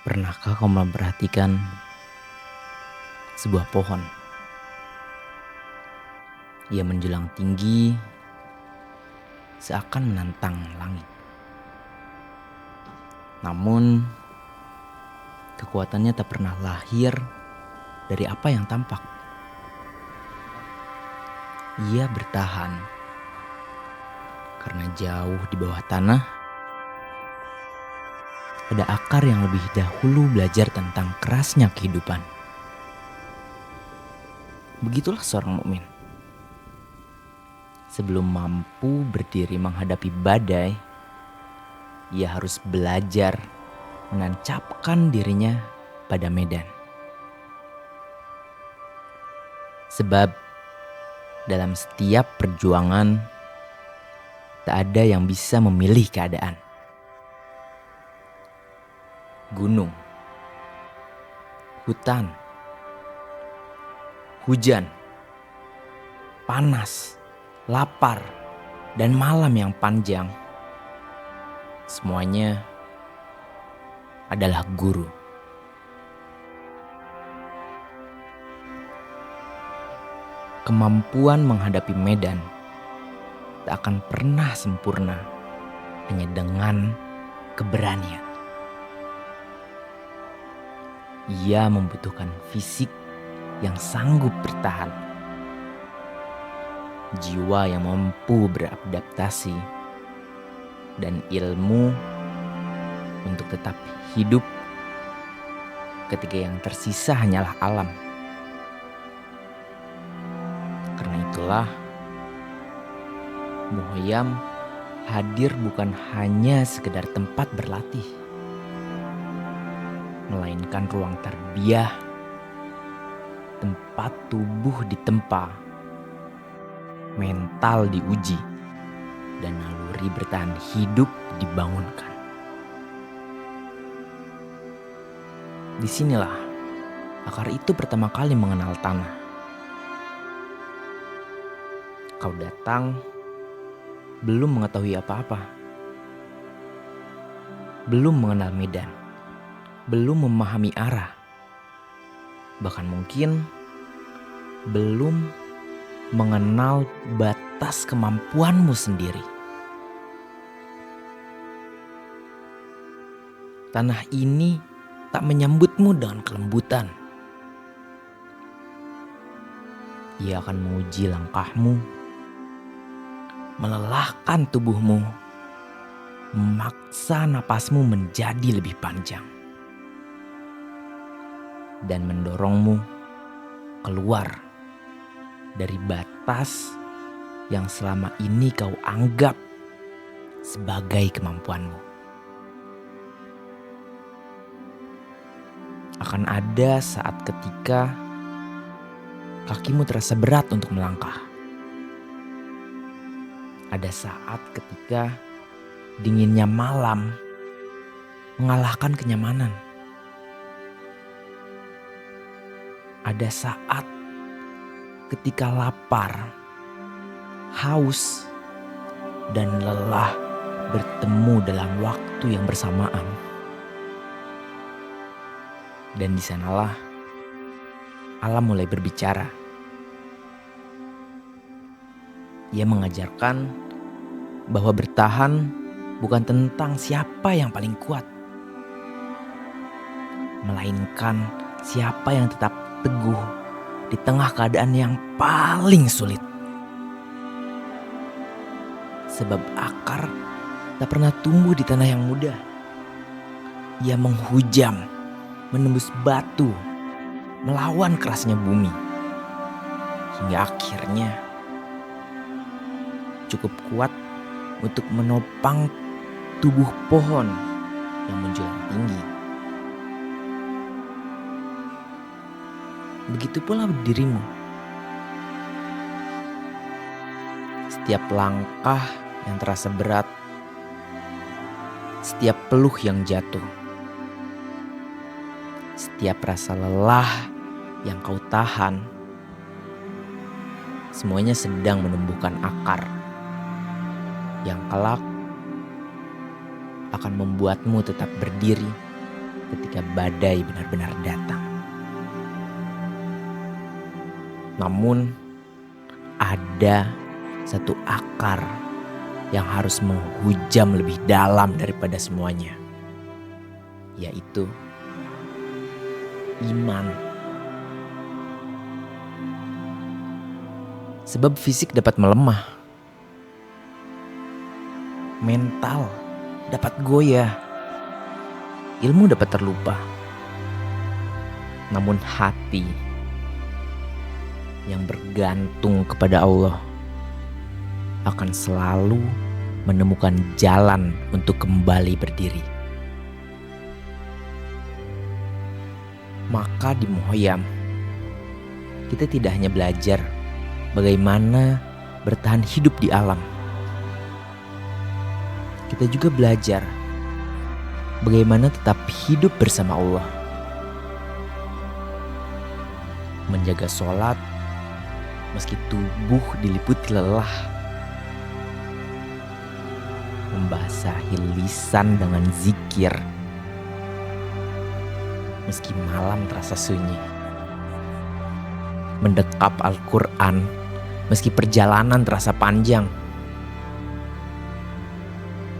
Pernahkah kau memperhatikan sebuah pohon? Ia menjulang tinggi seakan menantang langit. Namun, kekuatannya tak pernah lahir dari apa yang tampak. Ia bertahan karena jauh di bawah tanah ada akar yang lebih dahulu belajar tentang kerasnya kehidupan. Begitulah seorang mukmin. Sebelum mampu berdiri menghadapi badai, ia harus belajar menancapkan dirinya pada medan. Sebab dalam setiap perjuangan tak ada yang bisa memilih keadaan. Gunung, hutan, hujan, panas, lapar, dan malam yang panjang. Semuanya adalah guru. Kemampuan menghadapi medan tak akan pernah sempurna hanya dengan keberanian. Ia membutuhkan fisik yang sanggup bertahan, jiwa yang mampu beradaptasi, dan ilmu untuk tetap hidup ketika yang tersisa hanyalah alam. Karena itulah Muhoyam hadir bukan hanya sekedar tempat berlatih, melainkan ruang tarbiyah, tempat tubuh ditempa, mental diuji, dan naluri bertahan hidup dibangunkan. Disinilah akar itu pertama kali mengenal tanah. Kau datang belum mengetahui apa-apa, belum mengenal medan, belum memahami arah, bahkan mungkin belum mengenal batas kemampuanmu sendiri. Tanah ini tak menyambutmu dengan kelembutan. Ia akan menguji langkahmu, melelahkan tubuhmu, memaksa napasmu menjadi lebih panjang, dan mendorongmu keluar dari batas yang selama ini kau anggap sebagai kemampuanmu. Akan ada saat ketika kakimu terasa berat untuk melangkah. Ada saat ketika dinginnya malam mengalahkan kenyamanan. Ada saat ketika lapar, haus, dan lelah bertemu dalam waktu yang bersamaan. Dan di sanalah alam mulai berbicara. Ia mengajarkan bahwa bertahan bukan tentang siapa yang paling kuat, melainkan siapa yang tetap teguh di tengah keadaan yang paling sulit. Sebab akar tak pernah tumbuh di tanah yang mudah. Ia menghujam, menembus batu, melawan kerasnya bumi, hingga akhirnya cukup kuat untuk menopang tubuh pohon yang menjulang tinggi. Begitu pula dirimu. Setiap langkah yang terasa berat, setiap peluh yang jatuh, setiap rasa lelah yang kau tahan, semuanya sedang menumbuhkan akar yang kelak akan membuatmu tetap berdiri ketika badai benar-benar datang. Namun ada satu akar yang harus menghujam lebih dalam daripada semuanya, yaitu iman. Sebab fisik dapat melemah, mental dapat goyah, ilmu dapat terlupa. Namun hati yang bergantung kepada Allah akan selalu menemukan jalan untuk kembali berdiri. Maka di Muhoyam kita tidak hanya belajar bagaimana bertahan hidup di alam. Kita juga belajar bagaimana tetap hidup bersama Allah. Menjaga sholat meski tubuh diliputi lelah. Membasahi lisan dengan zikir meski malam terasa sunyi. Mendekap Al-Quran meski perjalanan terasa panjang.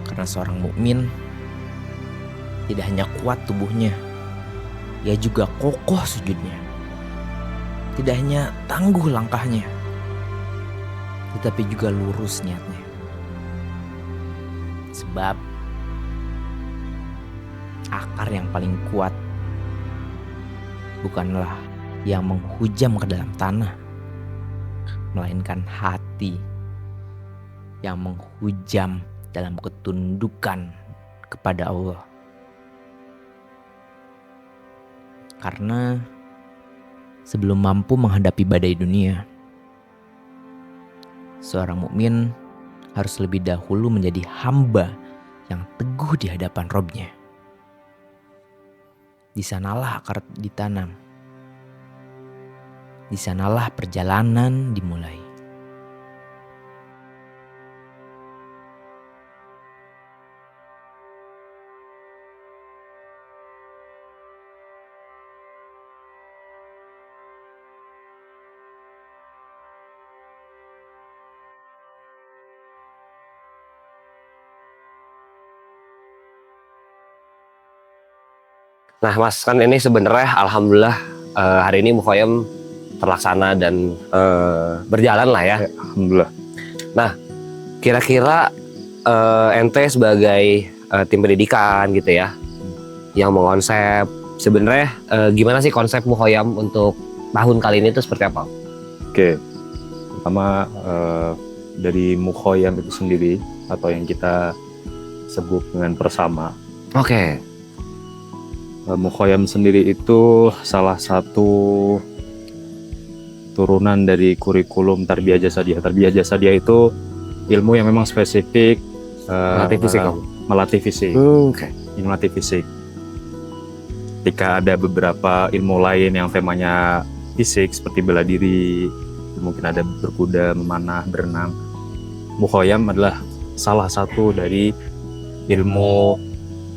Karena seorang mukmin tidak hanya kuat tubuhnya, ia juga kokoh sujudnya. Tidak hanya tangguh langkahnya, tetapi juga lurus niatnya. Sebab akar yang paling kuat bukanlah yang menghujam ke dalam tanah, melainkan hati yang menghujam dalam ketundukan kepada Allah. Karena sebelum mampu menghadapi badai dunia, seorang mukmin harus lebih dahulu menjadi hamba yang teguh di hadapan Robnya. Di sanalah akar ditanam. Di sanalah perjalanan dimulai. Nah Mas, kan ini sebenarnya alhamdulillah hari ini Muhoyam terlaksana dan berjalan lah ya. Alhamdulillah. Nah, kira-kira ente sebagai tim pendidikan gitu ya, yang mengonsep sebenarnya gimana sih konsep Muhoyam untuk tahun kali ini itu seperti apa? Oke, pertama dari Muhoyam itu sendiri atau yang kita sebut dengan Persama. Oke. Muhoyam sendiri itu salah satu turunan dari kurikulum Tarbiyah Jasadiah. Tarbiyah Jasadiah itu ilmu yang memang spesifik Melatih fisik kamu? melatih fisik. Oke. Melatih fisik. Ketika ada beberapa ilmu lain yang temanya fisik seperti bela diri, mungkin ada berkuda, memanah, berenang. Muhoyam adalah salah satu dari ilmu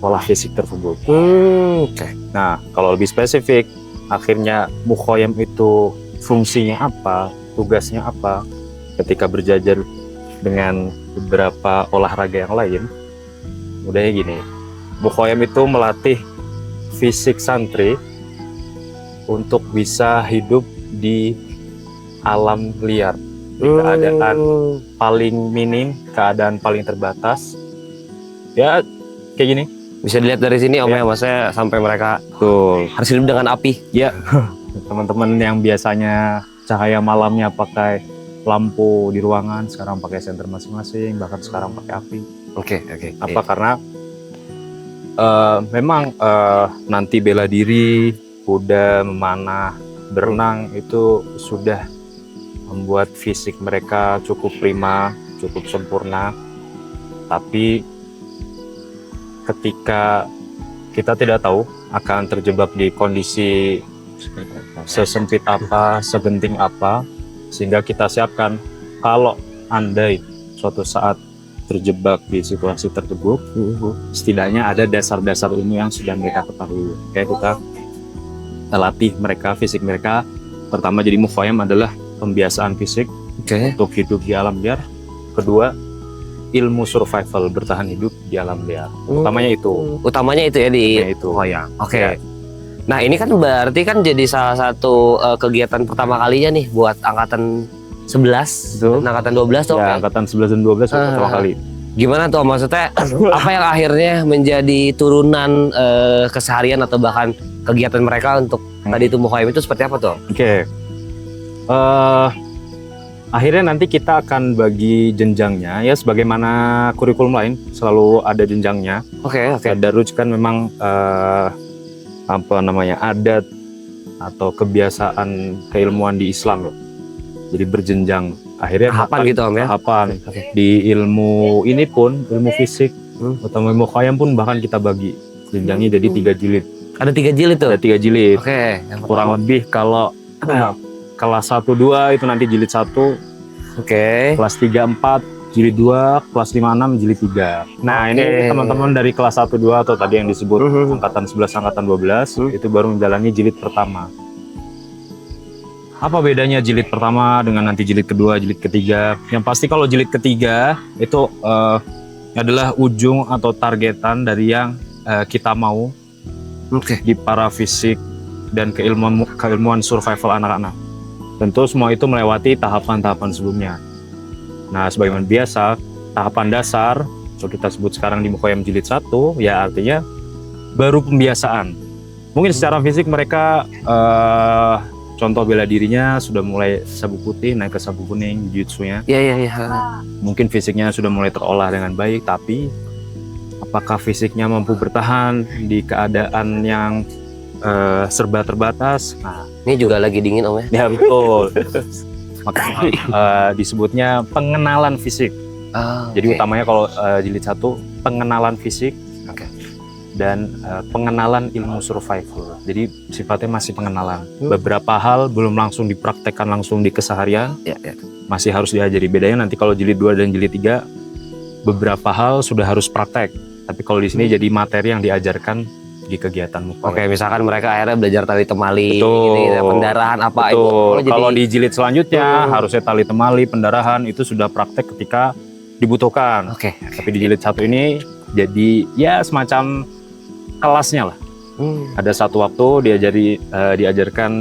pola fisik tersebut. Oke. Nah, kalau lebih spesifik, akhirnya Muhoyam itu fungsinya apa, tugasnya apa, ketika berjajar dengan beberapa olahraga yang lain, udahnya gini, Muhoyam itu melatih fisik santri untuk bisa hidup di alam liar, di keadaan paling minim, keadaan paling terbatas, ya kayak gini. Bisa dilihat dari sini Om ya, maksudnya sampai mereka Tuh, harus hidup dengan api. ya teman-teman yang biasanya cahaya malamnya pakai lampu di ruangan, sekarang pakai senter masing-masing, bahkan sekarang pakai api. Oke. Apa karena memang nanti bela diri, kuda, memanah, berenang itu sudah membuat fisik mereka cukup prima, cukup sempurna. Tapi ketika kita tidak tahu akan terjebak di kondisi sesempit apa, segenting apa, sehingga kita siapkan kalau andai suatu saat terjebak di situasi tertentu, setidaknya ada dasar-dasar ilmu yang sudah mereka ketahui. Kayak kita latih mereka, fisik mereka. Pertama jadi mukhayyam adalah pembiasaan fisik untuk hidup di alam liar. Kedua, ilmu survival, bertahan hidup di alam liar. Utamanya itu ya di Itu. mukhayyam. Oke. Ya. Nah ini kan berarti kan jadi salah satu kegiatan pertama kalinya nih buat angkatan 11 Betul. dan angkatan 12 tuh. Ya, angkatan 11 dan 12 pertama kali. Gimana tuh maksudnya apa yang akhirnya menjadi turunan keseharian atau bahkan kegiatan mereka untuk tadi itu mukhayyam itu seperti apa tuh? Oke. Akhirnya nanti kita akan bagi jenjangnya ya, sebagaimana kurikulum lain selalu ada jenjangnya. Oke. Tadarruj kan memang adat atau kebiasaan keilmuan di Islam loh. Jadi berjenjang. Akhirnya Tahapan gitu Om ya. tahapan. Oke. Di ilmu ini pun, ilmu fisik atau ilmu mukhayyam pun bahkan kita bagi jenjangnya jadi 3 jilid. Ada 3 jilid tuh. Ada 3 jilid. Oke. Kurang lebih kalau kelas 1-2 itu nanti jilid 1, Oke. kelas 3-4 jilid 2, kelas 5-6 jilid 3. Nah, ini teman-teman dari kelas 1-2 atau tadi yang disebut angkatan 11, angkatan 12 itu baru menjalani jilid pertama. Apa bedanya jilid pertama dengan nanti jilid kedua, jilid ketiga? Yang pasti kalau jilid ketiga itu adalah ujung atau targetan dari yang kita mau di para fisik dan keilmuan survival anak-anak. Tentu semua itu melewati tahapan-tahapan sebelumnya. Nah, sebagaimana biasa, tahapan dasar, so kita sebut sekarang di mukhayyam jilid 1, ya artinya baru pembiasaan. Mungkin secara fisik mereka contoh bela dirinya sudah mulai sabu putih naik ke sabu kuning, jiu-jitsunya. Iya. Mungkin fisiknya sudah mulai terolah dengan baik, tapi apakah fisiknya mampu bertahan di keadaan yang serba terbatas? Nah, Ini juga lagi dingin Om ya. ya betul. Makanya disebutnya pengenalan fisik. Jadi utamanya kalau jilid 1 pengenalan fisik. Oke. Dan pengenalan ilmu survival. Jadi sifatnya masih pengenalan. Beberapa hal belum langsung dipraktekkan langsung di keseharian. Ya. Masih harus diajari. Bedanya nanti kalau jilid 2 dan jilid 3 beberapa hal sudah harus praktek. Tapi kalau di sini jadi materi yang diajarkan di kegiatan mukhayyam. Oke, misalkan mereka akhirnya belajar tali temali, Betul. ini pendarahan apa itu. Betul. jadi- Kalau di jilid selanjutnya harusnya tali temali, pendarahan itu sudah praktek ketika dibutuhkan. Oke. Tapi di jilid 1 ini jadi ya semacam kelasnya lah. Ada satu waktu diajarkan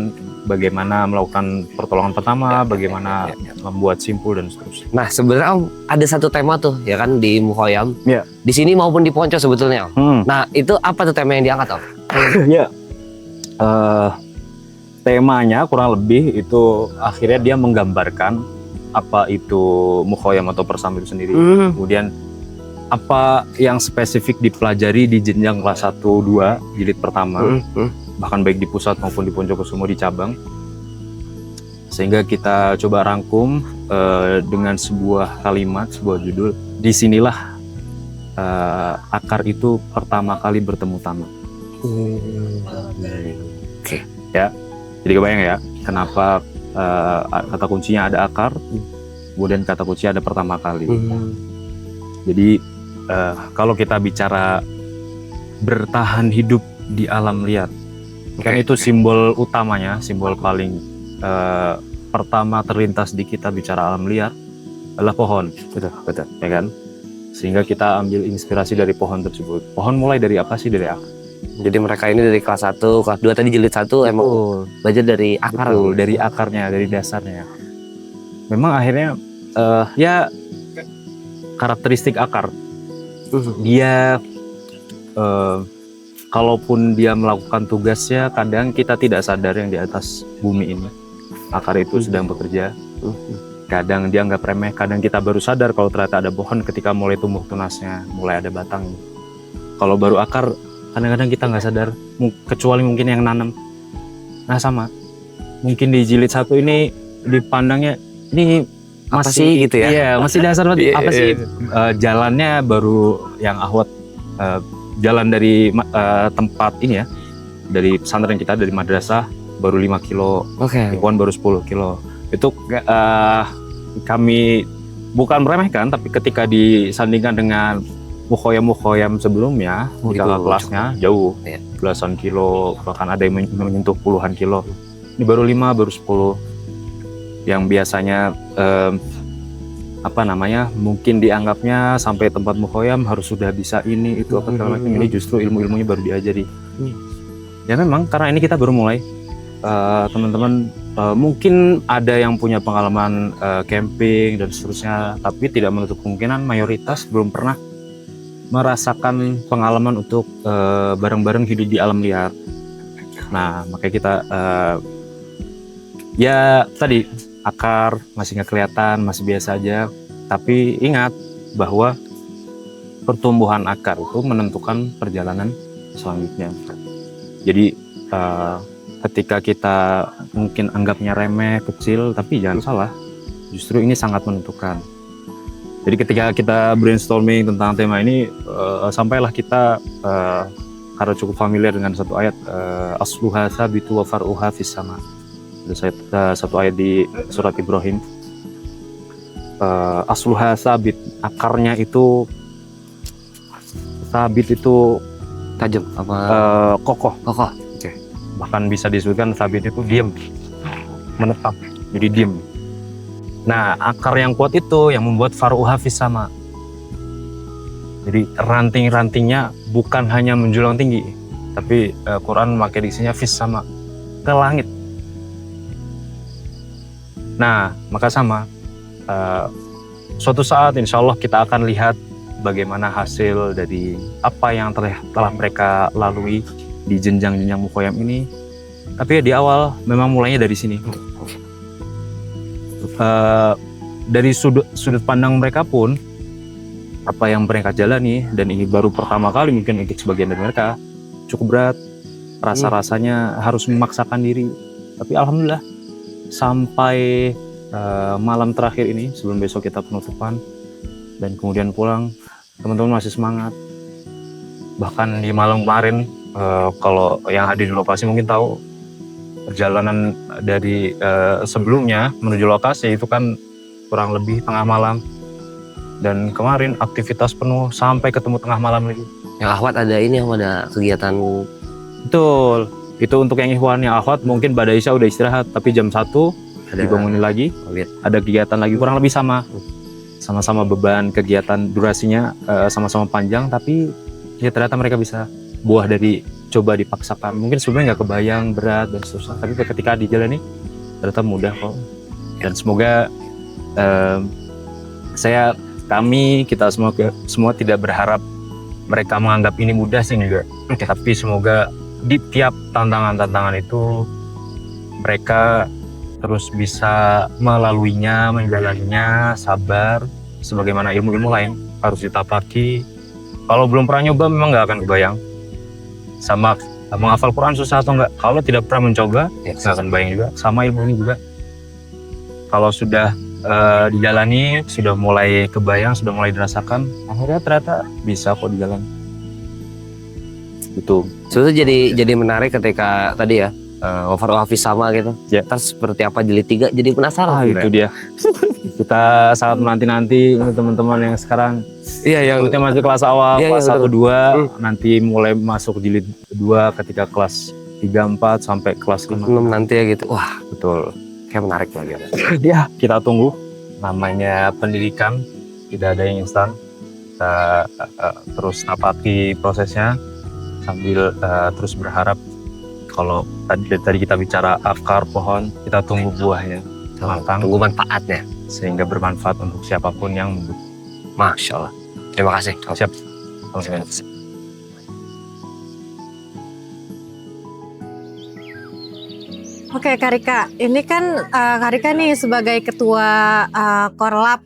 bagaimana melakukan pertolongan pertama, bagaimana membuat simpul dan seterusnya. Nah, sebenarnya Om, ada satu tema tuh ya kan di mukhayyam. Iya. Di sini maupun di Ponco sebetulnya Om. Nah, itu apa tuh tema yang diangkat Om? Ya, temanya kurang lebih itu akhirnya dia menggambarkan apa itu mukhayyam atau persam itu sendiri. Kemudian apa yang spesifik dipelajari di jenjang kelas 1-2 jilid pertama, bahkan baik di pusat maupun di Poncokusumo di cabang, sehingga kita coba rangkum dengan sebuah kalimat, sebuah judul. Disinilah akar itu pertama kali bertemu tanah. Oke. Ya, jadi kebayang ya kenapa kata kuncinya ada akar, kemudian kata kuncinya ada pertama kali. Jadi kalau kita bicara bertahan hidup di alam liar, kan itu simbol utamanya, simbol paling pertama terlintas di kita bicara alam liar adalah pohon, betul, ya kan? Sehingga kita ambil inspirasi dari pohon tersebut. Pohon mulai dari apa sih? Dari akar. Jadi mereka ini dari kelas 1, kelas 2 tadi jilid 1 emang belajar dari akar. Betul, dari akarnya, dari dasarnya. Memang akhirnya ya karakteristik akar. Dia kalaupun dia melakukan tugasnya, kadang kita tidak sadar yang di atas bumi ini akar itu sedang bekerja. Kadang dia nggak remeh, kadang kita baru sadar kalau ternyata ada pohon ketika mulai tumbuh tunasnya, mulai ada batangnya. Kalau baru akar, kadang-kadang kita nggak sadar, kecuali mungkin yang nanam. Nah sama, mungkin di jilid 1 ini dipandangnya ini Apa masih sih gitu ya? Iya, masih dasar banget. Iya, Apa iya. sih jalannya baru yang ahwat, jalan dari tempat ini ya, dari pesantren kita, dari madrasah baru 5 kilo, Oke. Ikhwan baru 10 kilo. Itu kami bukan meremehkan, tapi ketika disandingkan dengan mukhoyam sebelumnya, di kakak kelasnya jauh, Iya. belasan kilo, bahkan ada yang menyentuh puluhan kilo. Ini baru 5, baru 10. Yang biasanya mungkin dianggapnya sampai tempat mukhoyam harus sudah bisa ini itu apa segala macam. Ini justru ilmu-ilmunya baru diajari. Ya memang karena ini kita baru mulai. Teman-teman mungkin ada yang punya pengalaman camping dan seterusnya, tapi tidak menutup kemungkinan mayoritas belum pernah merasakan pengalaman untuk bareng-bareng hidup di alam liar. Nah, makanya kita ya tadi akar masih nggak kelihatan, masih biasa aja, tapi ingat bahwa pertumbuhan akar itu menentukan perjalanan selanjutnya. Jadi ketika kita mungkin anggapnya remeh, kecil, tapi jangan salah, justru ini sangat menentukan. Jadi ketika kita brainstorming tentang tema ini, sampailah kita karena cukup familiar dengan satu ayat, asluha sabitu wa far'uha fis sama. Ada satu ayat di surat Ibrahim, asluha sabit, akarnya itu sabit itu Tajam apa? kokoh. Bahkan bisa disebutkan sabit itu diam, menetap, jadi diam. Nah, akar yang kuat itu yang membuat far'uha fis sama. Jadi ranting-rantingnya bukan hanya menjulang tinggi, tapi Quran memakai diksinya fis sama, ke langit. Nah, maka sama. Suatu saat insya Allah kita akan lihat bagaimana hasil dari apa yang telah mereka lalui di jenjang-jenjang mukhoyam ini. Tapi ya di awal memang mulainya dari sini. Dari sudut pandang mereka pun, apa yang mereka jalani, dan ini baru pertama kali mungkin untuk sebagian dari mereka, cukup berat. Rasa-rasanya harus memaksakan diri. Tapi alhamdulillah sampai malam terakhir ini sebelum besok kita penutupan dan kemudian pulang, teman-teman masih semangat. Bahkan di malam kemarin, kalau yang hadir di lokasi mungkin tahu, perjalanan dari sebelumnya menuju lokasi itu kan kurang lebih tengah malam, dan kemarin aktivitas penuh sampai ketemu tengah malam lagi. Yang akhwat ada ini, ada kegiatan. Betul, itu untuk yang ikhwan. Yang akhwat mungkin pada Isya udah istirahat, tapi jam 1 dibangunin lagi, ada kegiatan lagi, kurang lebih sama-sama beban kegiatan, durasinya sama-sama panjang, tapi ya ternyata mereka bisa buah dari coba dipaksakan. Mungkin sebelumnya nggak kebayang berat dan seterusnya, tapi ketika dijalani ternyata mudah kok. Dan semoga kita semua tidak berharap mereka menganggap ini mudah sih, enggak. Tapi semoga di tiap tantangan-tantangan itu mereka terus bisa melaluinya, menjalaninya, sabar, sebagaimana ilmu-ilmu lain harus ditapaki. Kalau belum pernah nyoba memang nggak akan kebayang. Sama menghafal Quran susah atau enggak, kalau tidak pernah mencoba nggak akan bayang juga. Sama ilmu ini juga, kalau sudah dijalani, sudah mulai kebayang, sudah mulai dirasakan, akhirnya ternyata bisa kok dijalani. Itu Sebetulnya jadi menarik ketika tadi ya, far'uha fis sama gitu. Ya. Terus seperti apa jilid 3, jadi penasaran. itu dia. Kita sangat menanti-nanti untuk teman-teman yang sekarang Yang masih kelas awal, Iya, kelas iya, 1-2, nanti mulai masuk jilid 2 ketika kelas 3-4 sampai kelas 5. nanti ya gitu. Wah, Betul. kayak menarik lagi. Ya, kita tunggu. Namanya pendidikan, tidak ada yang instan. Kita terus napaki prosesnya sambil terus berharap. Kalau tadi kita bicara akar pohon, kita tunggu buahnya matang, Tunggu manfaatnya. sehingga bermanfaat untuk siapapun yang membutuhkan. Masya Allah. Terima kasih. Siap. Oke, Kak Rika, ini kan Kak Rika nih sebagai ketua Korlap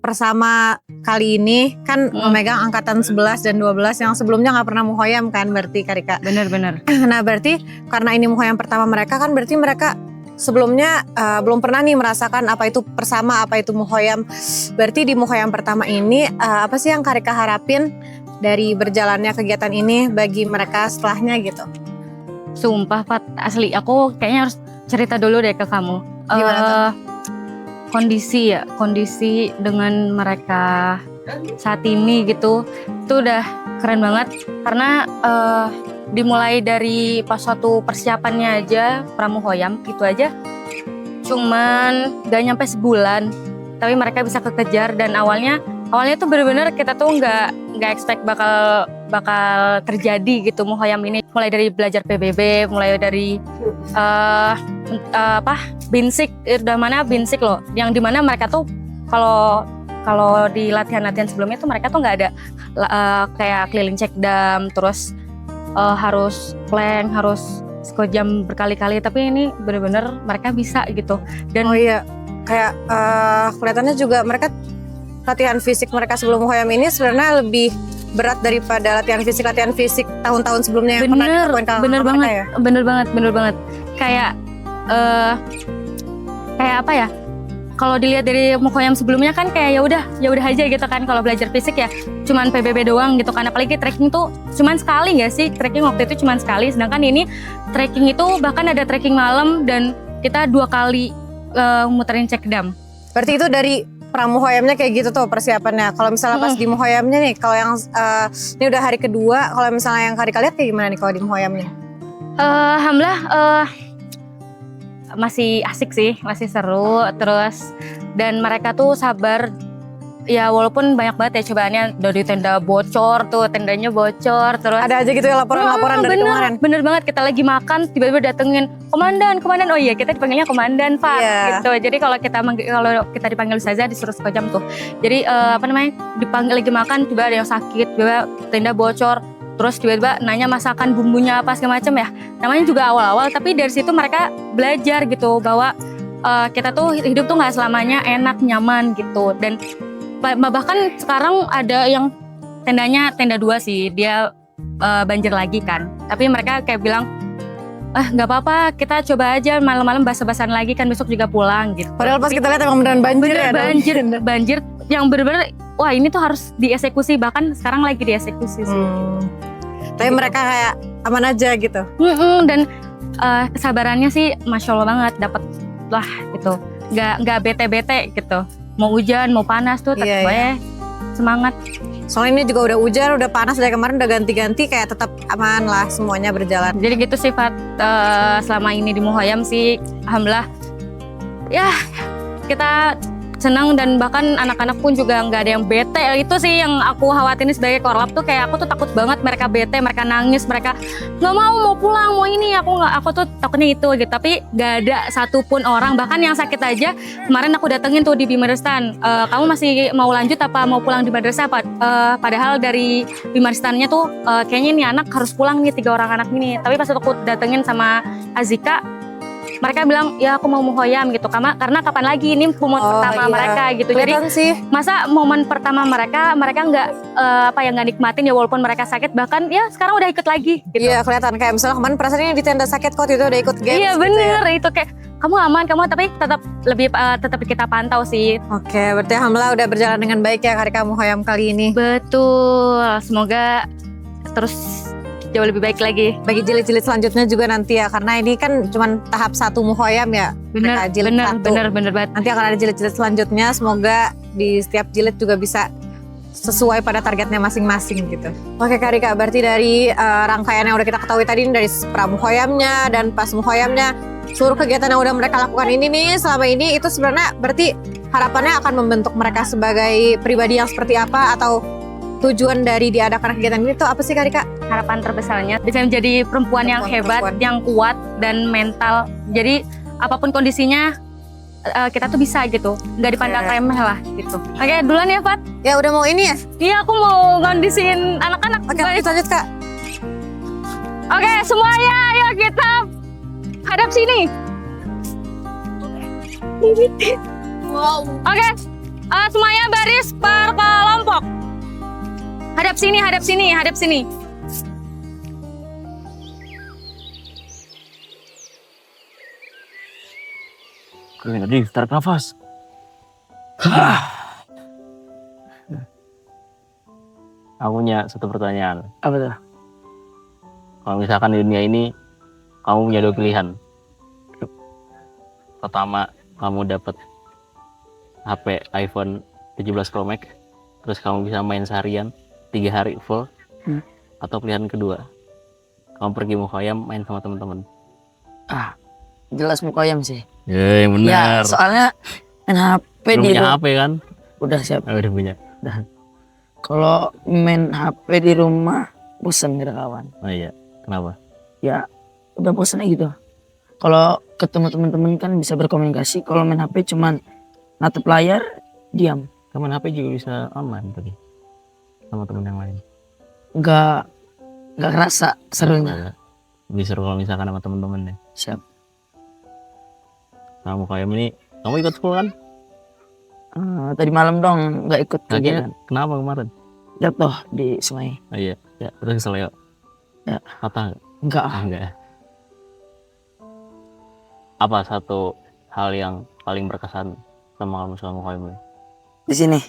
Persama kali ini kan memegang angkatan 11 dan 12 yang sebelumnya nggak pernah mukhoyam kan, berarti Kak Rika? Benar-benar. Nah berarti karena ini mukhoyam pertama mereka kan, berarti mereka sebelumnya belum pernah nih merasakan apa itu persama, apa itu mukhoyam. Berarti di mukhoyam pertama ini apa sih yang Kak Rika harapin dari berjalannya kegiatan ini bagi mereka setelahnya gitu? Sumpah Pat, asli aku kayaknya harus cerita dulu deh ke kamu. Gimana tuh? kondisi dengan mereka saat ini gitu, itu udah keren banget karena dimulai dari pas suatu persiapannya aja pramuhoyam itu aja cuman gak nyampe sebulan, tapi mereka bisa kekejar. Dan awalnya tuh bener-bener kita tuh nggak expect bakal terjadi gitu muhoyam ini, mulai dari belajar PBB, mulai dari binsik, udah mana binsik loh, yang dimana mereka tuh kalau di latihan-latihan sebelumnya tuh mereka tuh nggak ada kayak keliling cek dam, terus harus plank, harus sekojam berkali-kali, tapi ini bener-bener mereka bisa gitu. Dan Oh iya, kayak kelihatannya juga mereka latihan fisik mereka sebelum muhoyam ini sebenarnya lebih berat daripada latihan fisik tahun-tahun sebelumnya yang pernah dilakukan bener mereka banget, ya. bener banget. Kayak apa ya? Kalau dilihat dari muhoyam sebelumnya kan kayak ya udah aja gitu kan, kalau belajar fisik ya cuman PBB doang gitu kan, apalagi trekking tuh cuman sekali nggak sih, trekking waktu itu cuman sekali, sedangkan ini trekking itu bahkan ada trekking malam dan kita 2 kali muterin cek dam. Berarti itu dari pramuhoyamnya kayak gitu tuh persiapannya. Kalau misalnya pas di muhoyamnya nih, kalau yang ini udah hari kedua, kalau misalnya yang Karika lihat kayak gimana nih kalau di muhoyamnya? Alhamdulillah masih asik sih, masih seru, terus dan mereka tuh sabar ya, walaupun banyak banget ya cobaannya, dari tenda bocor tuh, tendanya bocor, terus Ada aja gitu ya laporan-laporan dari kemarin. bener banget, kita lagi makan tiba-tiba datengin komandan, oh iya kita dipanggilnya komandan Pak, gitu. Jadi kalau kita dipanggil saja disuruh sekojam tuh, jadi dipanggil lagi makan, tiba ada yang sakit, tiba tenda bocor, terus tiba-tiba nanya masakan bumbunya apa segala macam ya, namanya juga awal-awal, tapi dari situ mereka belajar gitu bahwa kita tuh hidup tuh nggak selamanya enak nyaman gitu. Dan bahkan sekarang ada yang tendanya tenda 2 sih, dia banjir lagi kan, tapi mereka kayak bilang nggak apa-apa, kita coba aja malam-malam basah-basahan lagi kan, besok juga pulang gitu. Padahal pas kita lihat emang beneran banjir ya. Banjir yang bener-bener wah ini tuh harus dieksekusi, bahkan sekarang lagi dieksekusi sih. Tapi mereka kayak aman aja gitu. Dan kesabarannya sih masya Allah banget, dapet lah gitu, nggak bete-bete gitu, mau hujan mau panas tuh tetap aja semangat. Soalnya ini juga udah hujan, udah panas dari kemarin, udah ganti-ganti, kayak tetap aman lah, semuanya berjalan. Jadi gitu sifat selama ini di muhoyam sih, alhamdulillah ya kita senang, dan bahkan anak-anak pun juga nggak ada yang bete. Itu sih yang aku khawatirin sebagai korlap tuh, kayak aku tuh takut banget mereka bete, mereka nangis, mereka nggak mau pulang, mau ini, aku tuh takutnya itu gitu. Tapi nggak ada satupun orang, bahkan yang sakit aja kemarin aku datengin tuh di Bimaristan, kamu masih mau lanjut apa mau pulang di madrasah, padahal dari Bimaristannya tuh kayaknya nih anak harus pulang nih, 3 orang anak ini. Tapi pas aku datengin sama Azika, mereka bilang ya aku mau muhoyam gitu, karena kapan lagi ini momen pertama mereka gitu. Jadi masa momen pertama mereka nggak nggak nikmatin ya, walaupun mereka sakit, bahkan ya sekarang udah ikut lagi gitu. Iya, kelihatan kayak misalnya kemarin perasaannya di tenda sakit kok, itu udah ikut games. Iya gitu bener ya. itu kayak kamu aman, tapi tetap kita pantau sih. Oke, berarti alhamdulillah udah berjalan dengan baik ya Karika muhoyam kali ini. Betul, semoga terus jauh lebih baik lagi. Bagi jilid-jilid selanjutnya juga nanti ya, karena ini kan cuma tahap 1 muhoyam ya. Bener banget. Nanti akan ada jilid-jilid selanjutnya, semoga di setiap jilid juga bisa sesuai pada targetnya masing-masing gitu. Oke Karika, berarti dari rangkaian yang udah kita ketahui tadi, dari pramuhoyamnya dan pas muhoyamnya, seluruh kegiatan yang udah mereka lakukan ini nih selama ini, itu sebenarnya berarti harapannya akan membentuk mereka sebagai pribadi yang seperti apa, atau tujuan dari diadakan kegiatan ini tuh apa sih Karika? Harapan terbesarnya bisa menjadi perempuan yang hebat, yang kuat dan mental. Jadi apapun kondisinya kita tuh bisa gitu, nggak dipandang remeh lah gitu. Oke, duluan ya Fat. Ya udah mau ini ya? Iya, aku mau kondisiin anak-anak. Oke, lanjut Kak. Oke, semuanya ayo kita hadap sini. Oke, semuanya baris per kelompok. Hadap sini. Oke, tadi tarik nafas. Aku punya satu pertanyaan. Apa tuh? Kalau misalkan di dunia ini kamu punya 2 pilihan. Pertama, kamu dapat HP iPhone 17 Pro Max, terus kamu bisa main seharian 3 hari full, atau pilihan kedua, kamu pergi mukhoyam main sama teman-teman? Jelas mukhoyam sih. Ya, yang Ya, benar. soalnya main HP Belum di punya rumah HP kan? udah siap. Udah punya. Kalau main HP di rumah bosan gitu kawan. Oh iya, kenapa? Ya udah bosan aja gitu. Kalau ketemu teman-teman kan bisa berkomunikasi. Kalau main HP cuman natap layar, diam. Kamu main HP juga bisa online tadi sama teman yang lain. Nggak kerasa serunya. Lebih seru kalau misalkan sama teman-teman ya. Siap. Kamu kayak ini, kamu ikut full kan? Tadi malam dong nggak ikut Kagetnya kegiatan. kenapa kemarin? Jatuh di sungai. Oh iya, ya terus kesel ya. Ya. Patah nggak? Enggak. Enggak ya. Apa satu hal yang paling berkesan sama kamu kamu? Di sini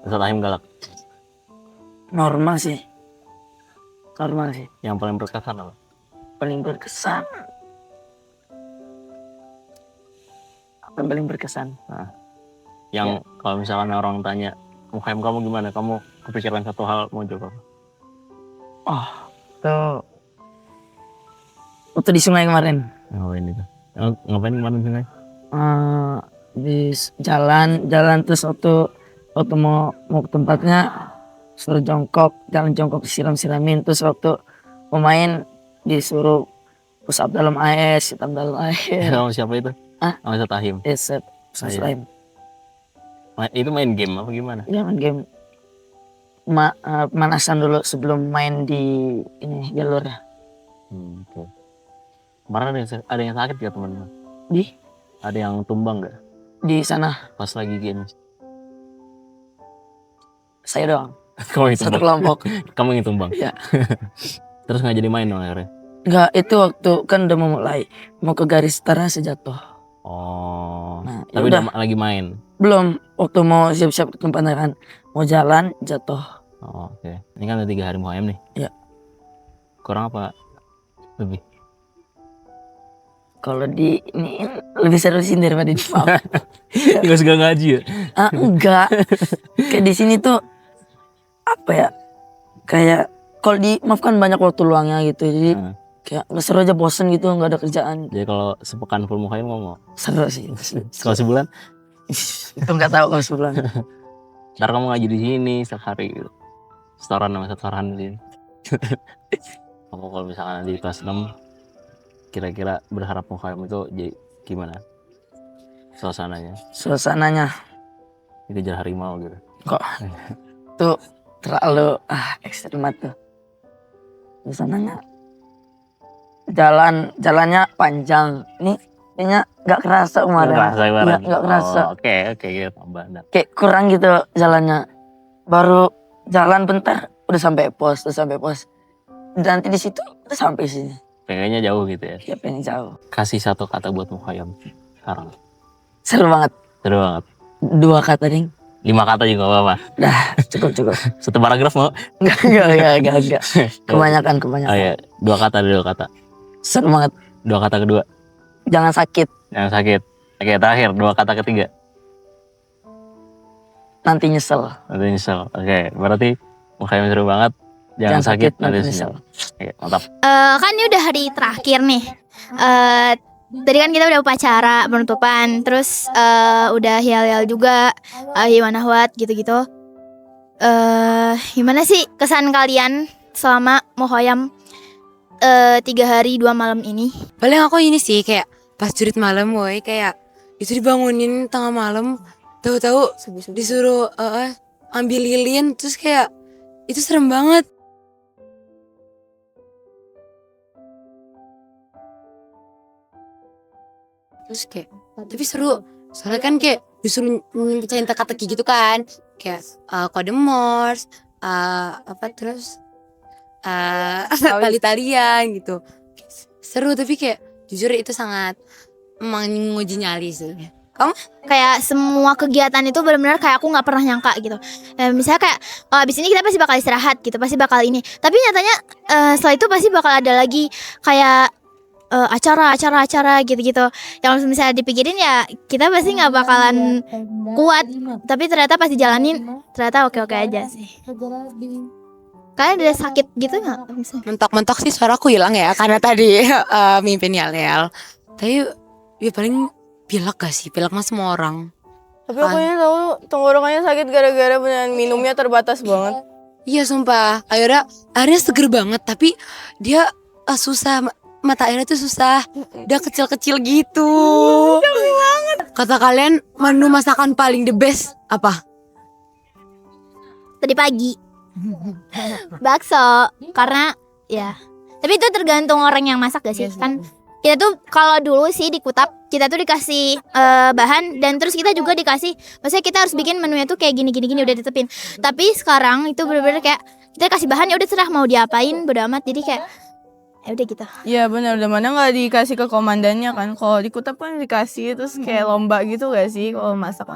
Ustaz Ahim galak. normal sih. Normal sih. Yang paling berkesan apa? Paling berkesan. Apa yang paling berkesan? Yang kalau misalkan orang tanya, Muhaim kamu gimana? Kamu kepikiran satu hal mau jawab apa? Tuh. Waktu di sungai kemarin. Ngapain itu? Ngapain kemarin sungai? Di jalan terus waktu mau ke tempatnya suruh jalan jongkok siram-siramin, terus waktu mau main disuruh push up dalam air, sit up dalam air. Sama siapa itu? Sama Ustaz Ahim. Set, Iya. lain. Itu main game apa gimana? Jangan game pemanasan dulu sebelum main di ini jalur ya. Oke. Kemarin ada yang sakit gak teman-teman? Di Ada yang tumbang gak di sana pas lagi game? saya doang. Kamu yang Satu tumbang? kelompok. Kamu yang tumbang? Iya. Terus gak jadi main dong akhirnya? Enggak, itu waktu kan udah mau mulai mau ke garis start sejatuh. Oh. Nah, Tapi ya udah. udah lagi main? Belum, waktu mau siap-siap ke tempat kan mau jalan jatuh. Oh, oke. Ini kan udah 3 hari Muhaim nih? Iya. Kurang apa? Lebih? Kalau di ini lebih seru sih daripada di pub. Gak suka ngaji ya? Enggak. Kayak di sini tuh apa ya? Kayak kalau di MAF kan banyak waktu luangnya gitu. Jadi kayak nggak seru aja, bosen gitu, nggak ada kerjaan. Jadi kalau sepekan full Muhaim mau? Seru sih. Kalau sebulan? Itu nggak tahu kalau sebulan. Ntar kamu ngaji di sini setiap hari gitu. Setoran sama setoran di sini. Kamu kalau misalkan di kelas 6 kira-kira berharap Muhaim itu jadi gimana? Suasananya? Suasananya Dikejar harimau gitu. kok tuh terlalu ekstrim tuh. Suasananya jalannya panjang. Ini kayaknya nggak kerasa kemarin. Nggak kerasa kemarin? Nggak kerasa. Oh, oke gitu tambah. Kayak kurang gitu jalannya. Baru jalan bentar udah sampai pos. Nanti di situ udah sampai sini. Pengennya jauh gitu ya. Ya pengen jauh. Kasih satu kata buat Muhaim sekarang. Seru banget. Seru banget. 2 kata ding. 5 kata juga gak apa-apa. Dah cukup. Satu paragraf mau? Enggak. Kebanyakan. Oh iya, 2 kata. Seru banget. 2 kata kedua. Jangan sakit. Yang sakit. Oke, terakhir 2 kata ketiga. Nanti nyesel. Nanti nyesel. Oke, berarti Muhaim seru banget. Jangan sakit, nanti nyesel. Oke, mantap. Kan ini udah hari terakhir nih. Tadi kan kita udah upacara penutupan, terus udah hilal juga, gimana Wat gitu-gitu. Gimana sih kesan kalian selama Muhoyam 3 hari 2 malam ini? Paling aku ini sih kayak pas jurit malam woi, kayak itu dibangunin tengah malam, tahu-tahu disuruh ambil lilin, terus kayak itu serem banget. Terus kayak tapi seru, soalnya kan kayak disuruh pecahin teka-teki gitu kan, kayak kode Morse, terus tali-talian gitu. Seru, tapi kayak jujur itu sangat menguji nyali sih. Kamu? Kayak semua kegiatan itu benar-benar kayak aku nggak pernah nyangka gitu. Misalnya kayak abis ini kita pasti bakal istirahat gitu, pasti bakal ini. Tapi nyatanya setelah itu pasti bakal ada lagi kayak acara gitu-gitu. Yang misalnya dipikirin ya kita pasti nggak bakalan kuat, tapi ternyata pas dijalanin ternyata oke-oke aja sih. Kalian ada sakit gitu nggak? Mentok-mentok sih suaraku hilang ya karena tadi mimpin yel-yel. Tapi ya paling pilek gak sih? Pilek mah semua orang. Tapi aku ini tahu tenggorokannya sakit gara-gara beneran minumnya terbatas banget. Iya sumpah. Airnya seger banget tapi dia susah, mata airnya tuh susah. Dia kecil-kecil gitu. Kata kalian menu masakan paling the best apa? Tadi pagi bakso, karena ya tapi itu tergantung orang yang masak gak sih kan. Kita tuh kalau dulu sih di Kutap kita tuh dikasih bahan dan terus kita juga dikasih, maksudnya kita harus bikin menunya tuh kayak gini udah ditetepin. Tapi sekarang itu bener-bener kayak kita kasih bahan ya udah serah mau diapain bodo amat, jadi kayak ya udah gitu. Iya benar, udah mana nggak dikasih ke komandannya kan. Kalau di Kutap kan dikasih terus kayak lomba gitu gak sih kalau masak.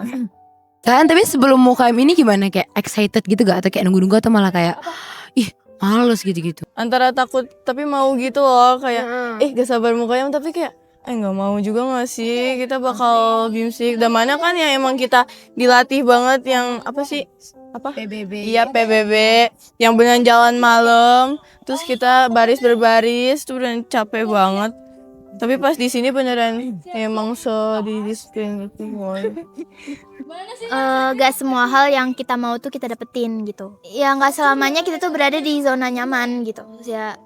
Kalian tapi sebelum UKM ini gimana, kayak excited gitu gak? Atau kayak nunggu-nunggu atau malah kayak ih males gitu-gitu? Antara takut tapi mau gitu loh, kayak gak sabar mukanya, tapi kayak nggak mau juga gak sih kita bakal BIMSIK. Dan mana kan yang emang kita dilatih banget yang apa sih? Apa? PBB. Iya PBB yang beneran jalan malam, terus kita baris berbaris tuh beneran capek banget. Tapi pas di sini beneran emang sedisiplin gitu. Gak semua hal yang kita mau tuh kita dapetin gitu. Ya gak selamanya kita tuh berada di zona nyaman gitu. Ya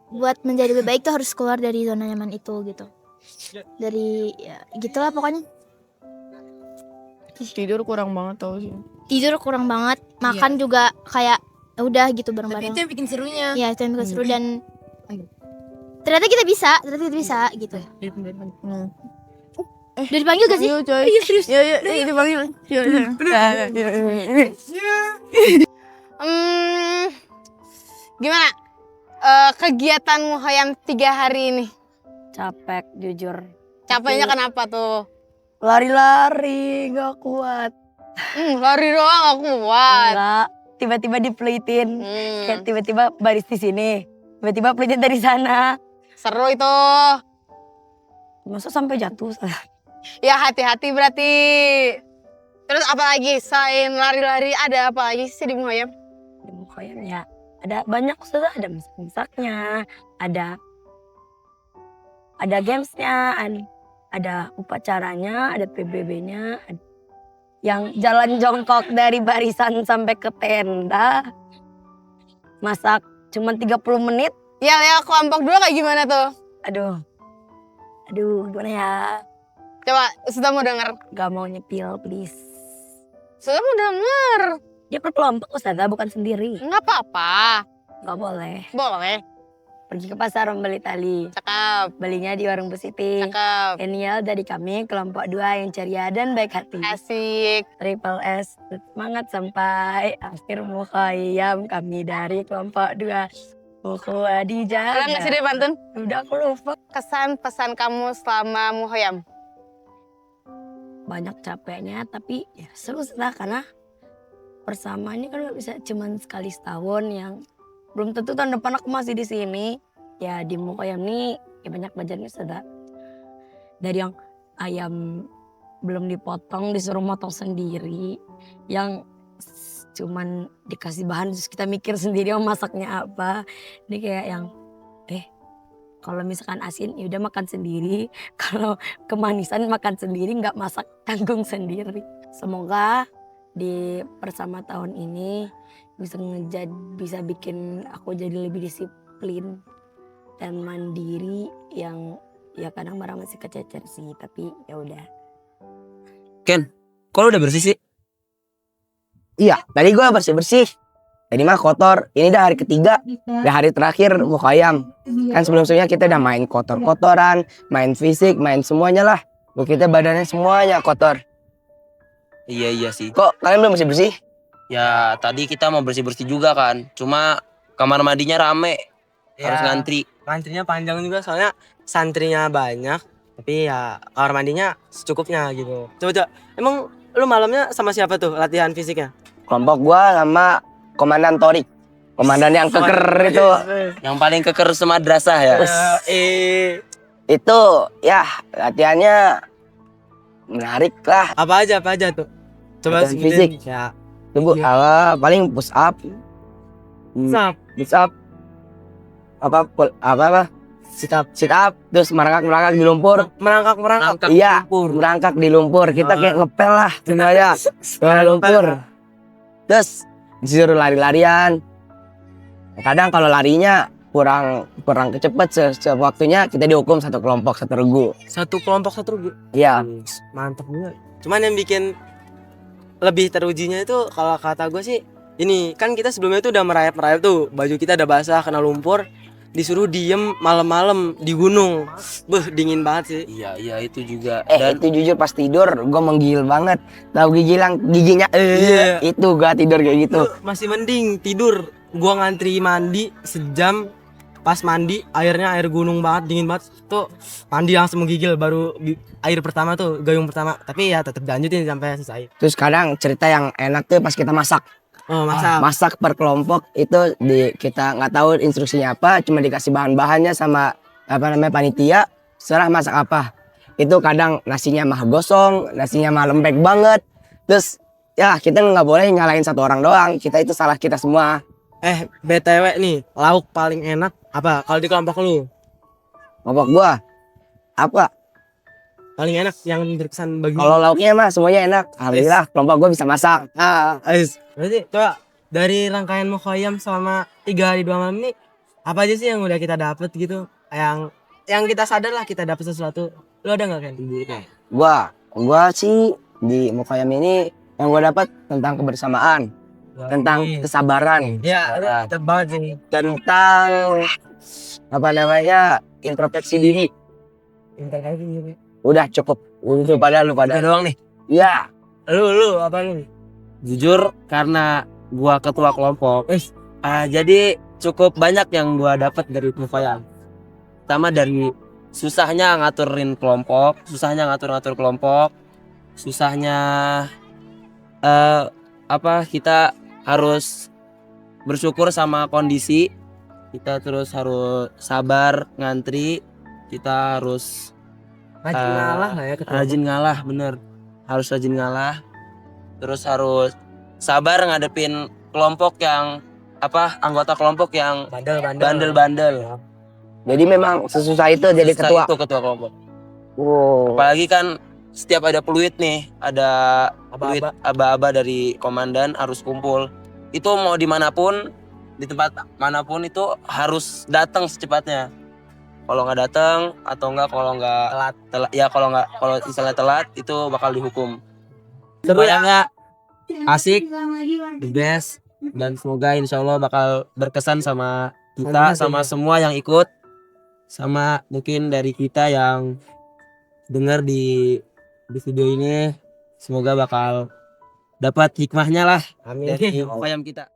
buat menjadi lebih baik tuh harus keluar dari zona nyaman itu gitu. Dari ya gitulah pokoknya. Tidur kurang banget tau sih. Tidur kurang banget, makan juga kayak udah gitu bareng-bareng. Tapi itu yang bikin serunya. Iya itu yang bikin seru dan ternyata kita bisa gitu. Udah dipanggil gak sih? Iya serius. Iya dipanggil. Gimana kegiatan Muhoyam 3 hari ini? Capek jujur. Capeknya kenapa tuh? Lari-lari gak kuat. Lari doang gak kuat. Enggak, tiba-tiba dipelitin. Kayak tiba-tiba baris di sini. Tiba-tiba pelitin dari sana. Seru itu. Masa sampai jatuh saya. Ya hati-hati berarti. Terus apa lagi selain lari-lari, ada apa lagi sih di Muhoyam? Di Muhoyam ya ada banyak sudah, ada masak-masaknya, ada gamesnya, ada upacaranya, ada PBB-nya, yang jalan jongkok dari barisan sampai ke tenda, masak cuma 30 menit. Ya kelompok 2 kayak gimana tuh? Aduh gimana ya? Coba sudah mau denger. Gak mau nyepil please. Sudah mau denger. Dia per kelompok Ustazah, bukan sendiri. Nggak apa-apa. Gak boleh. Boleh. Pergi ke pasar membeli tali. Cakep. Belinya di warung Bu Siti. Cakep. Genial dari kami kelompok 2 yang ceria dan baik hati. Asik. Triple S, semangat sampai akhir Muhoyam. Kami dari kelompok 2. Ukhuwah dijaga. Kalian nggak sih dari pantun? Udah aku lupa. Kesan pesan kamu selama Muhoyam? Banyak capeknya tapi ya seru lah, karena bersama ini kan bisa cuman sekali setahun, yang belum tentu tahun depan aku masih di sini. Ya di Muhoyam nih ya banyak belajarnya sudah. Dari yang ayam belum dipotong disuruh motong sendiri, yang cuman dikasih bahan terus kita mikir sendiri mau masaknya apa. Ini kayak yang kalau misalkan asin ya udah makan sendiri, kalau kemanisan makan sendiri, nggak masak tanggung sendiri. Semoga di bersama tahun ini bisa bikin aku jadi lebih disiplin dan mandiri, yang ya kadang marah masih kececer sih, tapi ya udah. Ken, kok lu udah bersih sih? Iya, tadi gue bersih-bersih. Tadi mah kotor, ini udah hari ketiga, udah hari terakhir Muhoyam. Kan sebelum-sebelumnya kita udah main kotor-kotoran, main fisik, main semuanya lah. Kita badannya semuanya kotor. Iya sih. Kok kalian belum bersih-bersih? Ya tadi kita mau bersih-bersih juga kan. Cuma kamar mandinya rame. Harus ngantri. Ngantrinya panjang juga soalnya santrinya banyak. Tapi ya kamar mandinya secukupnya gitu. Coba, emang lu malamnya sama siapa tuh latihan fisiknya? Kelompok gua sama Komandan Torik. Komandan yang keker itu. Yang paling keker semadrasah ya. Itu ya latihannya menarik lah. Apa aja tuh? Coba Latihan sebutin. fisik. Ya. Tunggu, paling push up. Push up. Apa? Sit up, terus merangkak di lumpur. Merangkak. Iya, merangkak di lumpur. Kita kayak ngepel lah semuanya. Di lumpur. Terus disuruh lari-larian. Kadang kalau larinya kurang kecepet sewaktunya kita dihukum satu kelompok satu regu. Satu kelompok satu regu. Iya. Mantap juga. Cuman yang bikin lebih terujinya itu kalau kata gue sih ini kan kita sebelumnya tuh udah merayap tuh, baju kita udah basah kena lumpur, disuruh diem malam-malam di gunung. Dingin banget sih. Iya itu juga. Itu jujur pas tidur gue menggigil banget. Tahu giginya itu gua tidur kayak gitu. Masih mending tidur. Gua ngantri mandi sejam, pas mandi airnya air gunung banget, dingin banget. Tuh mandi langsung menggigil baru air pertama tuh, gayung pertama. Tapi ya tetap lanjutin sampai selesai. Terus kadang cerita yang enak tuh pas kita masak. Oh, masak per kelompok itu kita nggak tahu instruksinya apa, cuma dikasih bahan-bahannya sama panitia, serah masak apa. Itu kadang nasinya mah gosong, nasinya mah lembek banget. Terus ya kita nggak boleh nyalain satu orang doang, kita itu salah kita semua. BTW nih, lauk paling enak apa kalau di kelompok lu? Kelompok gua apa? Paling enak yang berkesan bagi. Kalau lauknya mah semuanya enak. Alhamdulillah kelompok gua bisa masak. Berarti coba dari rangkaian mukhoyam selama 3 hari 2 malam ini apa aja sih yang udah kita dapet gitu? Yang kita sadar lah kita dapet sesuatu. Lu ada nggak kan? Gua sih di mukhoyam ini yang gua dapat tentang kebersamaan, tentang kesabaran. Ya, tetap banget sih. Tentang introspeksi diri. Udah cukup. Lu pada. Udah doang nih. Iya. Lu apa lu? Jujur karena gua ketua kelompok. Jadi cukup banyak yang gua dapat dari mukhoyam. Pertama dari susahnya ngaturin kelompok, susahnya ngatur kelompok, susahnya kita harus bersyukur sama kondisi. Kita terus harus sabar ngantri, kita harus Rajin ngalah lah ya. Rajin ngalah, bener. Harus rajin ngalah. Terus harus sabar ngadepin kelompok yang anggota kelompok yang bandel-bandel. Jadi memang sesusah itu jadi ketua. Itu ketua kelompok. Wow. Apalagi kan setiap ada peluit nih, ada peluit aba-aba dari komandan harus kumpul. Itu mau dimanapun, di tempat manapun itu harus datang secepatnya. Kalau nggak datang atau kalau misalnya telat itu bakal dihukum. Seru ya nggak? Asik, the best, dan semoga insya Allah bakal berkesan sama kita, sama semua yang ikut, sama mungkin dari kita yang dengar di video ini, semoga bakal dapat hikmahnya lah. Amin. Dari mukhoyam kita.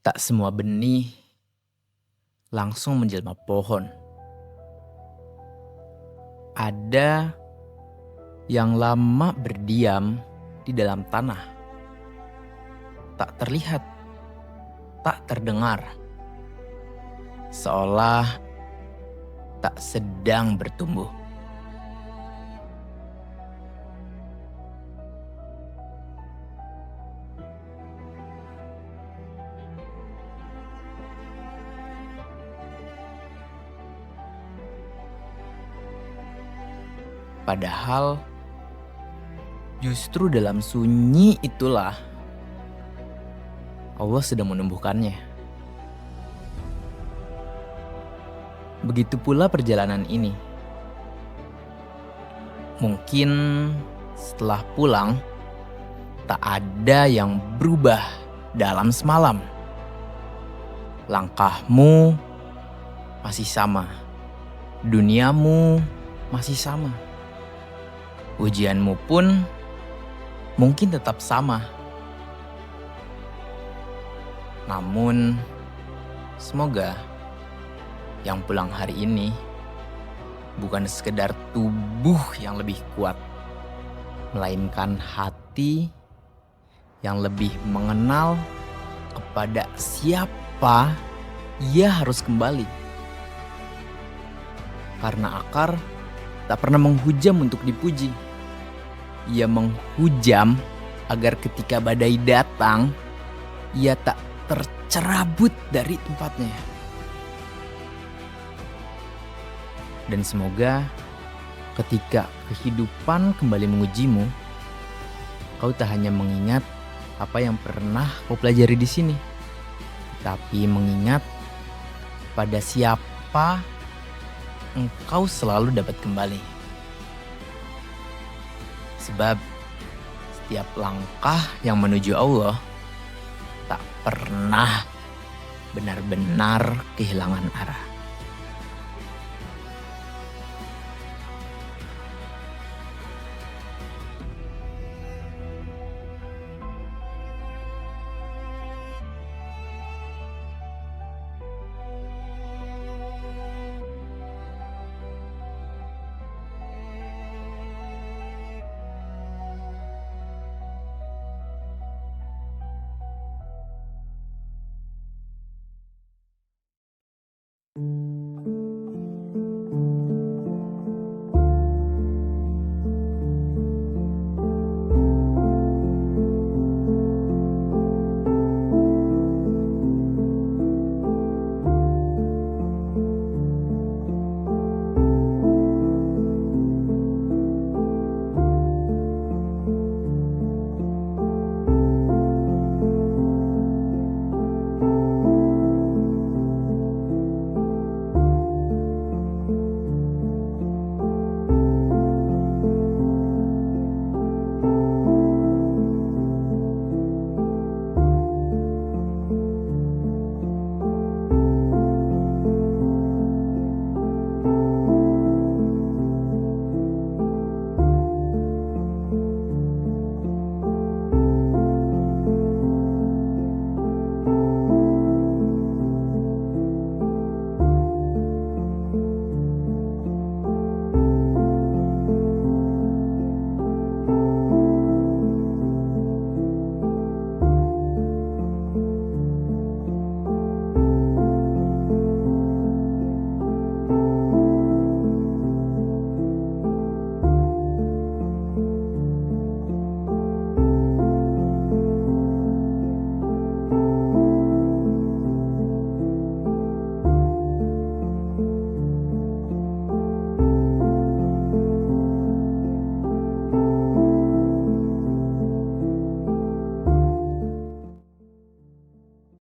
Tak semua benih langsung menjelma pohon. Ada yang lama berdiam di dalam tanah. Tak terlihat, tak terdengar. Seolah tak sedang bertumbuh. Padahal justru dalam sunyi itulah Allah sedang menumbuhkannya. Begitu pula perjalanan ini. Mungkin setelah pulang tak ada yang berubah dalam semalam. Langkahmu masih sama. Duniamu masih sama. Ujianmu pun mungkin tetap sama. Namun, semoga yang pulang hari ini bukan sekedar tubuh yang lebih kuat, melainkan hati yang lebih mengenal kepada siapa ia harus kembali. Karena akar tak pernah menghujam untuk dipuji. Ia menghujam agar ketika badai datang, ia tak tercerabut dari tempatnya. Dan semoga ketika kehidupan kembali mengujimu, kau tak hanya mengingat apa yang pernah kau pelajari di sini, tapi mengingat pada siapa engkau selalu dapat kembali. Sebab setiap langkah yang menuju Allah tak pernah benar-benar kehilangan arah.